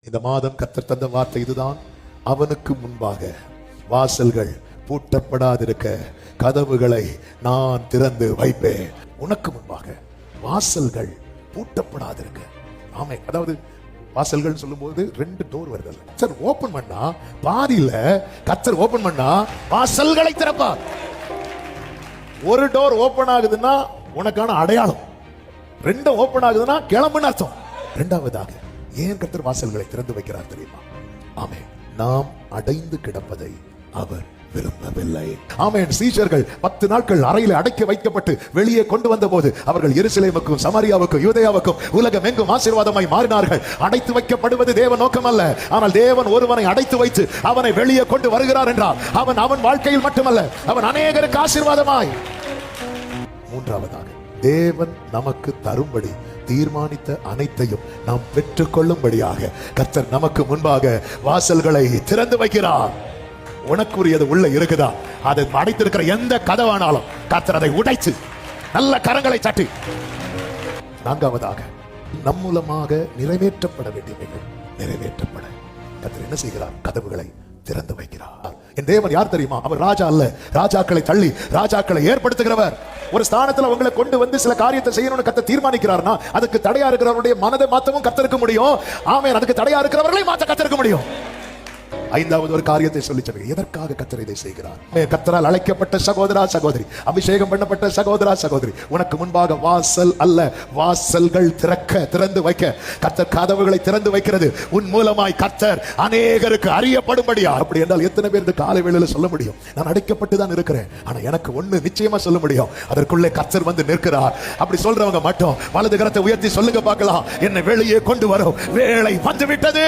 இந்த மாதம் கர்த்தர் தந்த வார்த்தை இதுதான். அவனுக்கு முன்பாக வாசல்கள் பூட்டப்படாதிருக்க கதவுகளை நான் திறந்து வைப்பேன். உனக்கு முன்பாக வாசல்கள் பூட்டப்படாதிருக்க. ஆமே, அதாவது வாசல்கள் சொல்லும்போது 2 டோர் வருது. கர்த்தர் ஓபன் பண்ணா பாதியில கர்த்தர் ஓபன் பண்ணா வாசல்களை திறப்பார். ஒரு டோர் ஓபன் ஆகுதுன்னா உனக்கான அடையாளம், 2 ஓபன் ஆகுதுன்னா கிளம்புன்னு அர்த்தம். இரண்டாவதாக ஏன் கர்த்தர் வாசல்களை திறந்து வைக்கிறார் தெரியுமா? ஆமே, நாம் அடைந்து கிடப்பதை அவர் விரும்பவில்லை. ஆமென். சீஷர்கள் 10 நாட்கள் அறையில் அடைக்க வைக்கப்பட்டு வெளியே கொண்டு வந்த போது அவர்கள் எருசலேமுக்கும் சமாரியாவுக்கும் யூதேயாவுக்கும் உலகம் எங்கும் ஆசீர்வாதமாய் மாறினார்கள். அடைத்து வைக்கப்படுவது தேவ நோக்கம் அல்ல. ஆனால் தேவன் ஒருவனை அடைத்து வைத்து அவனை வெளியே கொண்டு வருகிறார் என்றால் அவன் வாழ்க்கையில் மட்டுமல்ல, அவன் அநேகருக்கு ஆசீர்வாதமாய். மூன்றாவதாக தேவன் நமக்கு தரும்படி தீர்மானித்த அனைத்தையும் நாம் பெற்றுக் கொள்ளும்படியாக கர்த்தர் நமக்கு முன்பாக வாசல்களை திறந்து வைக்கிறார். உனக்குரியது உள்ள இருக்குதா? அது அடைத்திருக்கிற எந்த கதவானாலும் கர்த்தர் அதை உடைத்து நல்ல கரங்களை தட்டி. நான்காவதாக நம் மூலமாக நிறைவேற்றப்பட வேண்டியவைகள் நிறைவேற்றப்பட கர்த்தர் என்ன செய்கிறார்? கதவுகளை திறந்து வைக்கிறார். என் தேவன் யார் தெரியுமா? அவர் ராஜா அல்ல, ராஜாக்களை தள்ளி ராஜாக்களை ஏற்படுத்துகிறவர். ஒரு ஸ்தானத்துல உங்களை கொண்டு வந்து சில காரியத்தை செய்யணும்னு கர்த்தர் தீர்மானிக்கிறார்னா அதுக்கு தடையா இருக்கிறவருடைய மனதை மாற்றவும் கர்த்தருக்கு முடியும். ஆமென். அதுக்கு தடையா இருக்கிறவர்களை மாற்ற கர்த்தருக்கு முடியும். ஐந்தாவது ஒரு காரியத்தை சொல்லி சொல்லுங்க. எதற்காக கர்த்தர் இதை செய்கிறார்? கர்த்தரால் அழைக்கப்பட்ட சகோதரா சகோதரி, அபிஷேகம் பண்ணப்பட்ட சகோதரா சகோதரி, உனக்கு முன்பாக வாசல் அல்ல, வாசல்கள் திறந்து வைக்க கர்த்தர் கதவுகளை திறந்து வைக்கிறது. உன் மூலமாய் கர்த்தர் அநேகருக்கு அறியப்படும்படியா. அப்படி என்றால் எத்தனை பேர் இந்த காலை வேளையில சொல்ல முடியும்? நான் அடைக்கப்பட்டு தான் இருக்கிறேன், ஆனா எனக்கு ஒண்ணு நிச்சயமா சொல்ல முடியும், அதற்குள்ளே கர்த்தர் வந்து நிற்கிறார். அப்படி சொல்றவங்க மட்டும் வலது கரத்தை உயர்த்தி சொல்லுங்க பார்க்கலாம். என்னை வெளியே கொண்டு வரும் வேளை வந்து விட்டது.